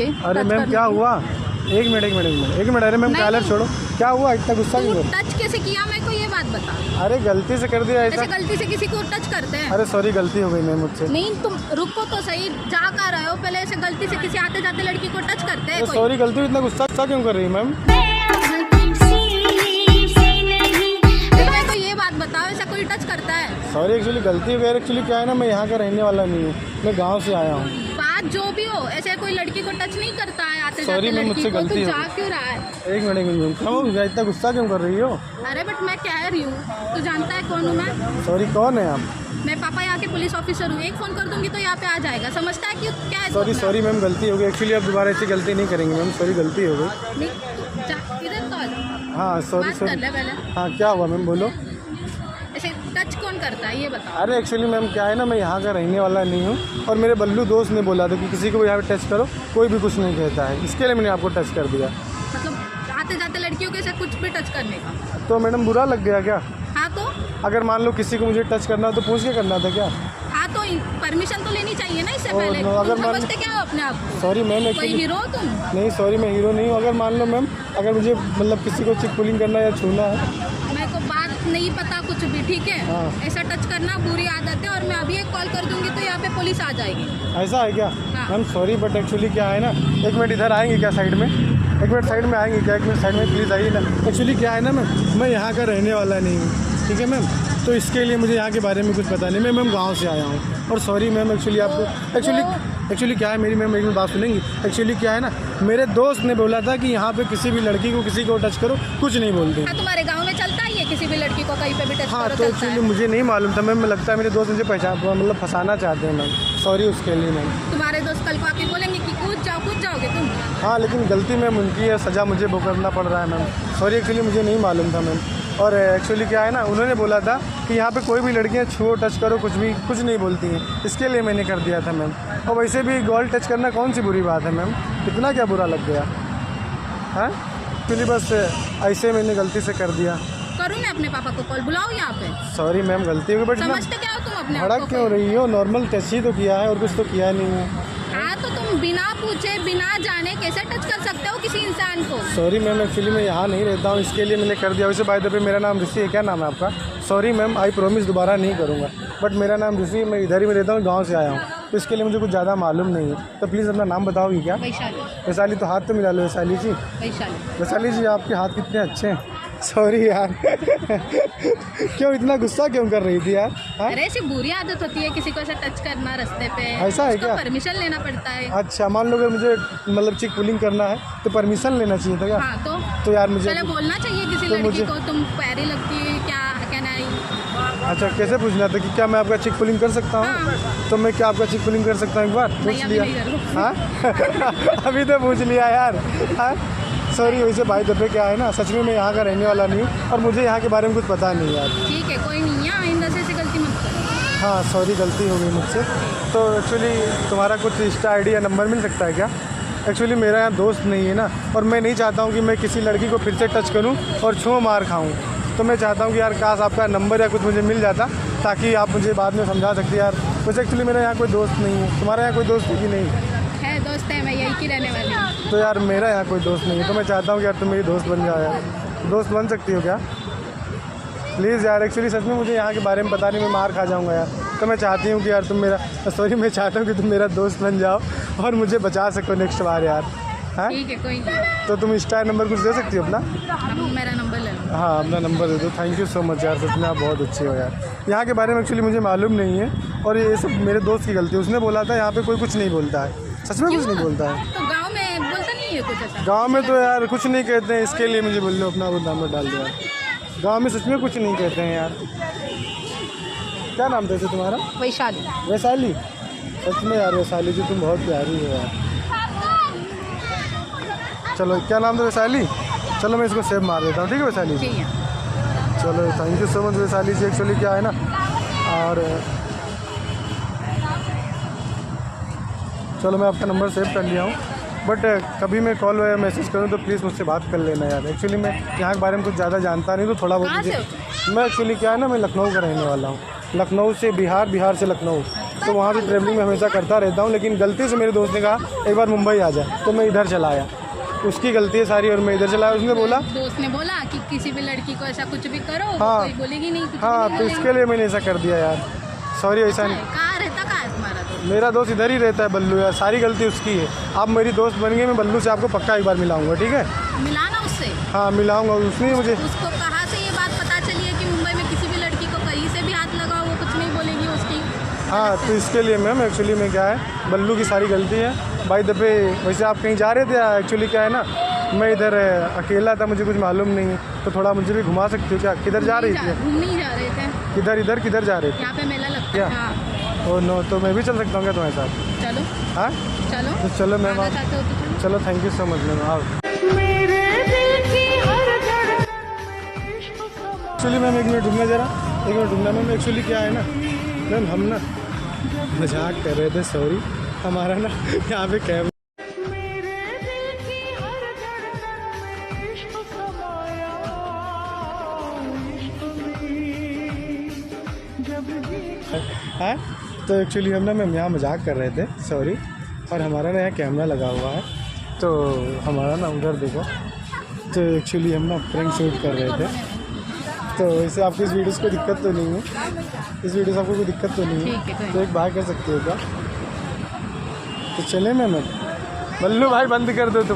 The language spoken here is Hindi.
कोई। अरे मैम क्या हुआ? एक मिनट। अरे मैम कॉलर छोड़ो। क्या हुआ इतना गुस्सा क्यों? टच कैसे किया मेरे को ये बात बता। अरे गलती से कर दिया ऐसा। ऐसे गलती से किसी को टच करते हैं? अरे सॉरी गलती हो गई मैम मुझसे। नहीं तुम रुको तो सही, जा कर रहे हो पहले। ऐसे गलती से किसी आते जाते लड़की को टच करते हैं? सॉरी गलती। इतना गुस्सा क्यों कर रही है मैम? मेरे को ये बात बताओ, ऐसा कोई टच करता है? सॉरी एक्चुअली गलती हो गई। एक्चुअली क्या है ना, मैं यहाँ का रहने वाला नहीं हूँ, मैं गाँव से आया हूँ। बात जो भी हो, ऐसे कोई लड़की को टच नहीं करता है आते Sorry, जाते मैं लड़की मुझसे को। गलती तू हो जा गई। क्यों रहा है? एक मिनट क्या हो गया? इतना गुस्सा क्यों कर रही हो? अरे बट मैं कह रही हूँ, तू जानता है कौन हूँ मैं? सॉरी कौन है आप? मैं पापा यहाँ के पुलिस ऑफिसर हूँ। एक फ़ोन कर दूंगी तो यहाँ पे आ जाएगा। समझता है कि क्या है? सॉरी मैम गलती हो गई। एक्चुअली अब दोबारा ऐसी गलती नहीं करेंगे मैम। सॉरी गलती हो गई। नहीं, इधर तो आ जा। हाँ सॉरी बात कर ले पहले। हाँ क्या हुआ मैम बोलो। ऐसे टच कौन करता है ये बताओ? अरे एक्चुअली मैम क्या है ना, मैं यहाँ का रहने वाला नहीं हूँ और मेरे बल्लू दोस्त ने बोला था कि किसी को यहाँ पे टच करो, कोई भी कुछ नहीं कहता है, इसके लिए मैंने आपको टच कर दिया। मतलब आते जाते लड़कियों के साथ कुछ भी टच करने का? तो मैडम बुरा लग गया क्या? हाँ तो अगर मान लो किसी को मुझे टच करना हो तो पूछ के करना था क्या? हाँ तो परमिशन तो लेनी चाहिए ना इससे ओ, पहले। नो, अगर तुम मान- समझते क्या हो अपने आप को? सॉरी मैम कोई एक्चुअली हीरो हो तुम? नहीं, सॉरी मैं हीरो नहीं हूँ। अगर मान लो मैम, अगर मुझे मतलब किसी को चिक पुलिंग करना या छूना है। मेरे को बात नहीं पता कुछ भी, ठीक है? हाँ। ऐसा टच करना बुरी आदत है और मैं अभी एक कॉल कर दूंगी तो यहाँ पे पुलिस आ जाएगी। ऐसा है क्या? हाँ। मैम सॉरी बट एक्चुअली क्या है ना, एक मिनट इधर आएंगे क्या साइड में? एक मिनट साइड में आएंगे क्या? एक मिनट साइड में प्लीज़ आइए ना। एक्चुअली क्या है ना मैम, मैं यहाँ का रहने वाला नहीं हूँ, ठीक है मैम? तो इसके लिए मुझे यहाँ के बारे में कुछ पता नहीं। मैम गाँव से आया हूँ और सॉरी मैम एक्चुअली आपको एक्चुअली क्या है, मेरी बात सुनेंगी? एक्चुअली क्या है ना, मेरे दोस्त ने बोला था कि यहाँ पे किसी भी लड़की को किसी को टच करो, कुछ नहीं बोलते। हाँ, तुम्हारे गांव में चलता ही है किसी भी लड़की को कहीं पे भी टच हाँ करो तो चलता एक्चुअली है। मुझे नहीं मालूम था मैम, लगता है मेरे दोस्त मुझे पहचान मतलब फंसाना चाहते हैं मैम। सॉरी उसके लिए मैम। तुम्हारे दोस्त कल को आके बोलेंगे कि कूद जाओगे तुम। हाँ लेकिन गलती मैम उनकी है, सज़ा मुझे भुगतना पड़ रहा है मैम। सॉरी एक्चुअली मुझे नहीं मालूम था मैम। और एक्चुअली क्या है ना, उन्होंने बोला था कि यहाँ पे कोई भी लड़कियाँ छुओ टच करो, कुछ नहीं बोलती हैं, इसके लिए मैंने कर दिया था मैम। और वैसे भी गर्ल टच करना कौन सी बुरी बात है मैम? इतना क्या बुरा लग गया? हाँ एक्चुअली बस ऐसे मैंने गलती से कर दिया। करूँ मैं अपने पापा को कॉल? बुलाओ यहाँ पे। सॉरी मैम गलती हो गई बट समझते क्या हो तुम अपने आप भड़क को? क्यों रही हो? नॉर्मल टच ही तो किया है और कुछ तो किया नहीं है। हाँ तो तुम बिना पूछे बिना जाने कैसे टच कर सकते हो किसी इंसान को? सॉरी मैम एक्चुअली मैं यहाँ नहीं रहता हूँ, इसके लिए मैंने कर दिया। वैसे बाय द वे मेरा नाम ऋषि है। क्या नाम है आपका? सॉरी मैम, आई प्रॉमिस दोबारा नहीं करूँगा, बट मेरा नाम ऋषि, मैं इधर ही में रहता हूँ, गाँव से आया हूँ, तो इसके लिए मुझे कुछ ज़्यादा मालूम नहीं है। तो प्लीज़ अपना नाम बताओगी क्या? वैशाली। वैशाली? तो हाथ तो मिला लो वैशाली जी। वैशाली जी आपके हाथ कितने अच्छे हैं। सॉरी यार क्यों इतना गुस्सा क्यों कर रही थी यार? हाँ? अरे ऐसी बुरी आदत होती है किसी को ऐसा टच करना रास्ते पे। ऐसा है क्या? परमिशन लेना पड़ता है। अच्छा मान लो अगर मुझे मतलब चिक पुलिंग करना है तो परमिशन लेना चाहिए था क्या? हाँ तो यार मुझे पहले बोलना चाहिए किसी तो लड़की को तुम प्यारी लगती है क्या नहीं। अच्छा कैसे पूछना था कि क्या मैं आपका चिक पुलिंग कर सकता हूँ? हाँ। तो मैं क्या आपका चिक पुलिंग कर सकता हूँ? एक बार पूछ लिया। हाँ अभी तो पूछ लिया यार। हाँ सॉरी। वैसे भाई दफे क्या है ना, सच में मैं यहाँ का रहने वाला नहीं हूँ और मुझे यहाँ के बारे में कुछ पता नहीं यार। ठीक है कोई नहीं है, आइंदा से ऐसी गलती मत करो। हाँ सॉरी गलती हो गई मुझसे। तो एक्चुअली तुम्हारा कुछ इंस्टा आईडी या नंबर मिल सकता है क्या? एक्चुअली मेरा यहाँ दोस्त नहीं है ना, और मैं नहीं चाहता हूँ कि मैं किसी लड़की को फिर से टच करूँ और छू मार खाऊँ। तो मैं चाहता हूँ कि यार काश आपका नंबर या कुछ मुझे मिल जाता ताकि आप मुझे बाद में समझा सकते यार। वैसे एक्चुअली मेरा यहाँ कोई दोस्त नहीं है। तुम्हारे यहाँ कोई दोस्त है कि नहीं? है दोस्त है, मैं यही की रहने वाली हूँ। तो यार मेरा यहाँ कोई दोस्त नहीं है, तो मैं चाहता हूँ कि यार तुम मेरी दोस्त बन जाओ यार। दोस्त बन सकती हो क्या प्लीज़ यार? एक्चुअली सच में मुझे यहाँ के बारे में पता नहीं, मैं मार खा जाऊँगा यार। तो मैं चाहती हूँ कि यार तुम मेरा मैं चाहता हूँ कि तुम मेरा दोस्त बन जाओ और मुझे बचा सको नेक्स्ट बार यार। हाँ ठीक है कोई नहीं। तो तुम इंस्टा नंबर कुछ दे सकती हो अपना? अब मेरा नंबर ले लो। हाँ अपना नंबर दे दो। थैंक यू सो मच यार, सच में आप बहुत अच्छे हो यार। यहाँ के बारे में एक्चुअली मुझे मालूम नहीं है और ये सब मेरे दोस्त की गलती है। उसने बोला था यहाँ पे कोई कुछ नहीं बोलता है, सच में कुछ नहीं बोलता है। तो गांव में बोलता नहीं है कुछ ऐसा? गांव में तो यार कुछ नहीं कहते हैं, इसके लिए मुझे बोल लो अपना वो नंबर डाल दिया। गांव में सच में कुछ नहीं कहते हैं यार। क्या नाम था तुम्हारा? वैशाली। वैशाली? सच में यार वैशाली जी तुम बहुत प्यारी हो यार। चलो क्या नाम था? वैशाली? चलो मैं इसको सेव मार देता हूँ, ठीक है वैशाली जी? ठीक है चलो thank you so much Vaishali ji. Actually क्या है ना, और चलो मैं आपका नंबर सेव कर लिया हूँ, बट कभी मैं कॉल या मैसेज करूँ तो प्लीज़ मुझसे बात कर लेना यार। एक्चुअली मैं यहाँ के बारे में कुछ ज़्यादा जानता नहीं, तो थोड़ा बहुत मैं एक्चुअली क्या है ना, मैं लखनऊ का रहने वाला हूँ। लखनऊ से बिहार, बिहार से लखनऊ। तो वहाँ भी ट्रैवलिंग में हमेशा करता रहता हूँ, लेकिन गलती से मेरे दोस्त ने कहा एक बार मुंबई आ जाए, तो मैं इधर चला आया। उसकी गलती है सारी और मैं इधर चला आया। उसने बोला, दोस्त ने बोला कि किसी भी लड़की को ऐसा कुछ भी करो, हाँ, कोई बोलेगी नहीं, कुछ हाँ, भी तो नहीं इसके लिए मैंने ऐसा कर दिया यार, सॉरी। ऐसा नहीं, कहाँ रहता, कहाँ है तुम्हारा दोस्त? मेरा दोस्त इधर ही रहता है बल्लू यार, सारी गलती उसकी है। आप मेरी दोस्त बन गई, मैं बल्लू से आपको पक्का एक बार मिलाऊंगा, ठीक है? मिलाना उससे। हाँ मिलाऊंगा, उसने मुझे। उसको कहाँ से ये बात पता चली है कि मुंबई में किसी भी लड़की को कहीं से भी हाथ लगाओ वो कुछ नहीं बोलेगी उसकी? हाँ, तो इसके लिए मैम एक्चुअली में क्या है, बल्लू की सारी गलती है। बाय द वे, वैसे आप कहीं जा रहे थे? एक्चुअली क्या है ना, मैं इधर अकेला था, मुझे कुछ मालूम नहीं है, तो थोड़ा मुझे भी घुमा सकते हो क्या? किधर जा रही थी? घूमने ही जा रहे थे। किधर जा रहे थे? यहाँ पे मेला लगता क्या? है। हाँ। ओह नो, तो मैं भी चल सकता हूँ क्या तुम्हारे साथ? चलो। हाँ चलो। तो चलो मैम, आना आप चाहते हो तो चलो। चलो, thank you so much ma'am. आप एक्चुअली मैम एक मिनट रुकना ज़रा, एक मिनट रुकना मैम। एक्चुअली क्या है ना मैम, हम ना मजाक कर रहे थे, सॉरी। हमारा ना यहाँ पे कैब है, तो एक्चुअली हम ना मैम यहाँ मजाक कर रहे थे, सॉरी। और हमारा ना यहाँ कैमरा लगा हुआ है, तो हमारा ना उधर देखो, तो एक्चुअली हम ना प्रैंक शूट कर रहे थे। तो इससे आपको इस वीडियो को दिक्कत तो नहीं है? इस वीडियो से आपको कोई दिक्कत तो नहीं है? तो एक बात कर सकते हो क्या? तो चले मैम, बल्लू भाई बंद कर दो तुम।